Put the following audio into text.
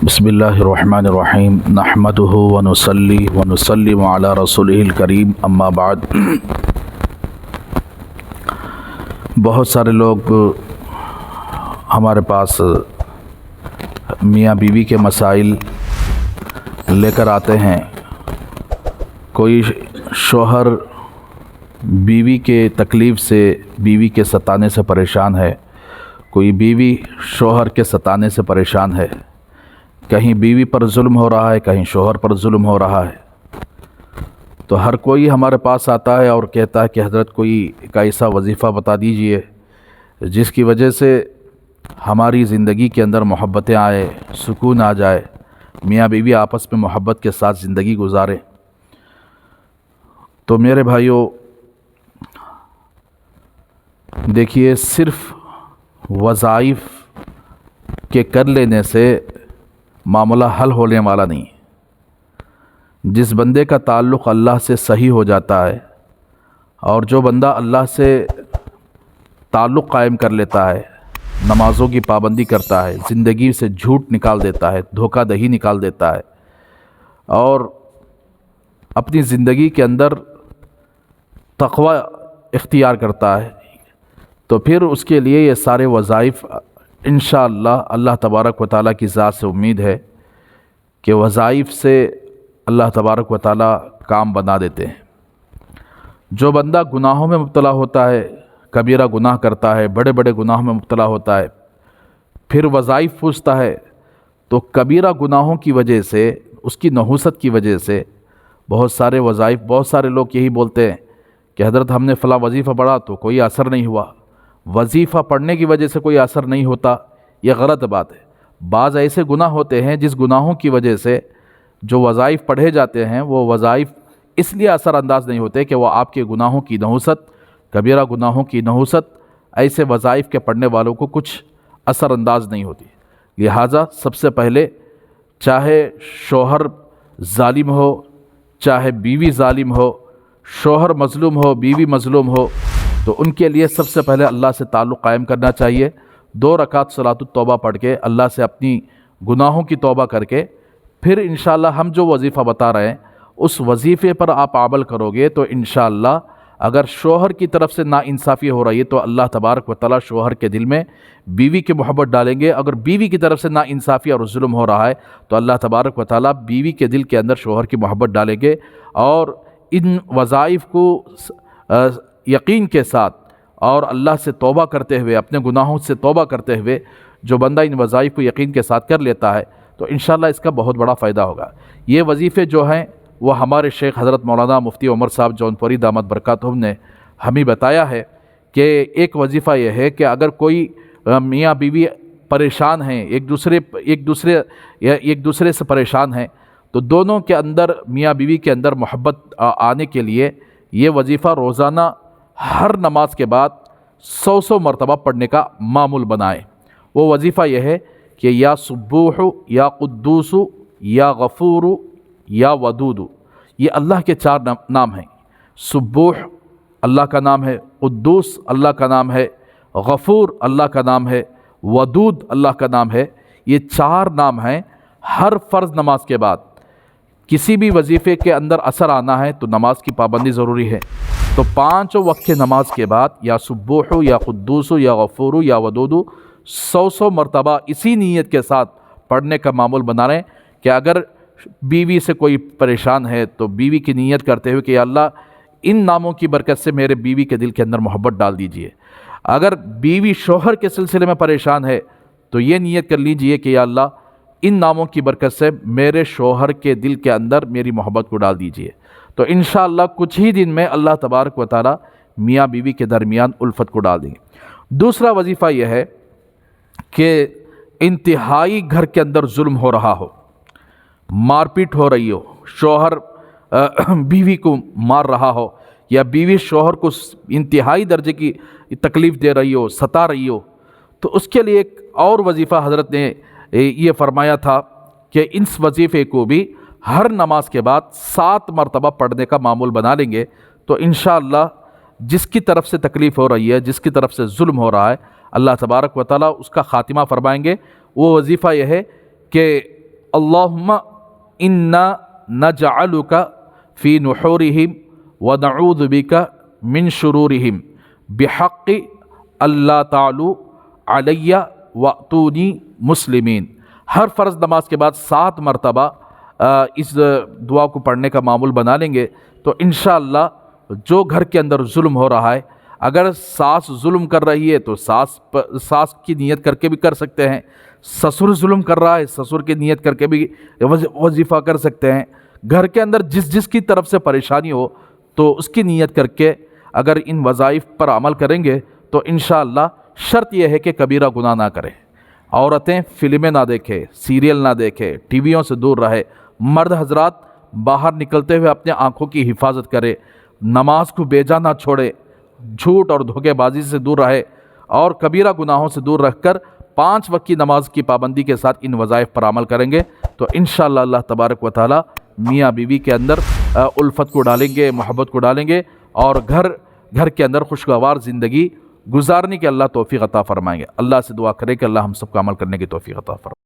بسم اللہ الرحمن الرحیم نحمدہ ونصلی ونسلم علی رسولہ الکریم اما بعد۔ بہت سارے لوگ ہمارے پاس میاں بیوی کے مسائل لے کر آتے ہیں۔ کوئی شوہر بیوی کے تکلیف سے، بیوی کے ستانے سے پریشان ہے، کوئی بیوی شوہر کے ستانے سے پریشان ہے، کہیں بیوی پر ظلم ہو رہا ہے، کہیں شوہر پر ظلم ہو رہا ہے۔ تو ہر کوئی ہمارے پاس آتا ہے اور کہتا ہے کہ حضرت کوئی ایک ایسا وظیفہ بتا دیجئے جس کی وجہ سے ہماری زندگی کے اندر محبتیں آئے، سکون آ جائے، میاں بیوی آپس میں محبت کے ساتھ زندگی گزاریں۔ تو میرے بھائیوں، دیکھیے، صرف وظائف کے کر لینے سے معاملہ حل ہونے والا نہیں۔ جس بندے کا تعلق اللہ سے صحیح ہو جاتا ہے، اور جو بندہ اللہ سے تعلق قائم کر لیتا ہے، نمازوں کی پابندی کرتا ہے، زندگی سے جھوٹ نکال دیتا ہے، دھوکہ دہی نکال دیتا ہے، اور اپنی زندگی کے اندر تقوی اختیار کرتا ہے، تو پھر اس کے لیے یہ سارے وظائف انشاءاللہ اللہ تبارک و تعالیٰ کی ذات سے امید ہے کہ وظائف سے اللہ تبارک و تعالیٰ کام بنا دیتے ہیں۔ جو بندہ گناہوں میں مبتلا ہوتا ہے، کبیرہ گناہ کرتا ہے، بڑے بڑے گناہوں میں مبتلا ہوتا ہے، پھر وظائف پوچھتا ہے، تو کبیرہ گناہوں کی وجہ سے، اس کی نحوست کی وجہ سے بہت سارے وظائف، بہت سارے لوگ یہی بولتے ہیں کہ حضرت ہم نے فلاں وظیفہ پڑھا تو کوئی اثر نہیں ہوا۔ وظیفہ پڑھنے کی وجہ سے کوئی اثر نہیں ہوتا، یہ غلط بات ہے۔ بعض ایسے گناہ ہوتے ہیں جس گناہوں کی وجہ سے جو وظائف پڑھے جاتے ہیں، وہ وظائف اس لیے اثر انداز نہیں ہوتے کہ وہ آپ کے گناہوں کی نحوست، کبیرہ گناہوں کی نحوست ایسے وظائف کے پڑھنے والوں کو کچھ اثر انداز نہیں ہوتی۔ لہٰذا سب سے پہلے، چاہے شوہر ظالم ہو، چاہے بیوی ظالم ہو، شوہر مظلوم ہو، بیوی مظلوم ہو، تو ان کے لیے سب سے پہلے اللہ سے تعلق قائم کرنا چاہیے۔ 2 رکعت صلاۃ التوبہ پڑھ کے اللہ سے اپنی گناہوں کی توبہ کر کے، پھر انشاءاللہ ہم جو وظیفہ بتا رہے ہیں اس وظیفے پر آپ عمل کرو گے تو انشاءاللہ اگر شوہر کی طرف سے ناانصافی ہو رہی ہے تو اللہ تبارک و تعالیٰ شوہر کے دل میں بیوی کی محبت ڈالیں گے۔ اگر بیوی کی طرف سے ناانصافی اور ظلم ہو رہا ہے تو اللہ تبارک و تعالیٰ بیوی کے دل کے اندر شوہر کی محبت ڈالیں گے۔ اور ان وظائف کو یقین کے ساتھ اور اللہ سے توبہ کرتے ہوئے، اپنے گناہوں سے توبہ کرتے ہوئے جو بندہ ان وظائف کو یقین کے ساتھ کر لیتا ہے تو انشاءاللہ اس کا بہت بڑا فائدہ ہوگا۔ یہ وظیفے جو ہیں وہ ہمارے شیخ حضرت مولانا مفتی عمر صاحب جونپوری دامت برکاتہم نے ہمیں بتایا ہے کہ ایک وظیفہ یہ ہے کہ اگر کوئی میاں بیوی پریشان ہیں، ایک دوسرے سے پریشان ہیں، تو دونوں کے اندر، میاں بیوی کے اندر محبت آنے کے لیے یہ وظیفہ روزانہ ہر نماز کے بعد 100 مرتبہ پڑھنے کا معمول بنائیں۔ وہ وظیفہ یہ ہے کہ یا سبوح، یا قدوس، یا غفور، یا ودود، یہ اللہ کے 4 نام ہیں۔ سبوح اللہ کا نام ہے، قدوس اللہ کا نام ہے، غفور اللہ کا نام ہے، ودود اللہ کا نام ہے۔ یہ 4 نام ہیں۔ ہر فرض نماز کے بعد کسی بھی وظیفے کے اندر اثر آنا ہے تو نماز کی پابندی ضروری ہے۔ تو 5 وقت کے نماز کے بعد یا سبوح، یا قدوس، یا غفور، یا ودود 100 مرتبہ اسی نیت کے ساتھ پڑھنے کا معمول بنا رہے ہیں کہ اگر بیوی سے کوئی پریشان ہے تو بیوی کی نیت کرتے ہوئے کہ یا اللہ ان ناموں کی برکت سے میرے بیوی کے دل کے اندر محبت ڈال دیجئے۔ اگر بیوی شوہر کے سلسلے میں پریشان ہے تو یہ نیت کر لیجئے کہ یا اللہ ان ناموں کی برکت سے میرے شوہر کے دل کے اندر میری محبت کو ڈال دیجئے۔ تو انشاءاللہ کچھ ہی دن میں اللہ تبارک و تعالیٰ میاں بیوی کے درمیان الفت کو ڈال دیں گے۔ دوسرا وظیفہ یہ ہے کہ انتہائی گھر کے اندر ظلم ہو رہا ہو، مار پیٹ ہو رہی ہو، شوہر بیوی کو مار رہا ہو، یا بیوی شوہر کو انتہائی درجے کی تکلیف دے رہی ہو، ستا رہی ہو، تو اس کے لیے ایک اور وظیفہ حضرت نے یہ فرمایا تھا کہ اس وظیفے کو بھی ہر نماز کے بعد 7 مرتبہ پڑھنے کا معمول بنا لیں گے تو انشاءاللہ جس کی طرف سے تکلیف ہو رہی ہے، جس کی طرف سے ظلم ہو رہا ہے، اللہ تبارک و تعالیٰ اس کا خاتمہ فرمائیں گے۔ وہ وظیفہ یہ ہے کہ اللہم انا نجعلک فی نحورہم ونعوذ بک من شرورہم بحق اللہ تعالی علی واتونی مسلمین۔ ہر فرض نماز کے بعد 7 مرتبہ اس دعا کو پڑھنے کا معمول بنا لیں گے تو انشاءاللہ جو گھر کے اندر ظلم ہو رہا ہے، اگر ساس ظلم کر رہی ہے تو ساس کی نیت کر کے بھی کر سکتے ہیں، سسر ظلم کر رہا ہے سسر کی نیت کر کے بھی وظیفہ کر سکتے ہیں، گھر کے اندر جس کی طرف سے پریشانی ہو تو اس کی نیت کر کے اگر ان وظائف پر عمل کریں گے تو انشاءاللہ شرط یہ ہے کہ کبیرہ گناہ نہ کریں۔ عورتیں فلمیں نہ دیکھیں، سیریل نہ دیکھیں، ٹی ویوں سے دور رہے، مرد حضرات باہر نکلتے ہوئے اپنے آنکھوں کی حفاظت کرے، نماز کو بے جا نہ چھوڑے، جھوٹ اور دھوکے بازی سے دور رہے اور کبیرہ گناہوں سے دور رکھ کر 5 وقت کی نماز کی پابندی کے ساتھ ان وظائف پر عمل کریں گے تو انشاءاللہ اللہ تبارک و تعالی میاں بیوی کے اندر الفت کو ڈالیں گے، محبت کو ڈالیں گے اور گھر کے اندر خوشگوار زندگی گزارنے کے اللہ توفیق عطا فرمائیں گے۔ اللہ سے دعا کریں کہ اللہ ہم سب کو عمل کرنے کی توفیق عطا فرمائے۔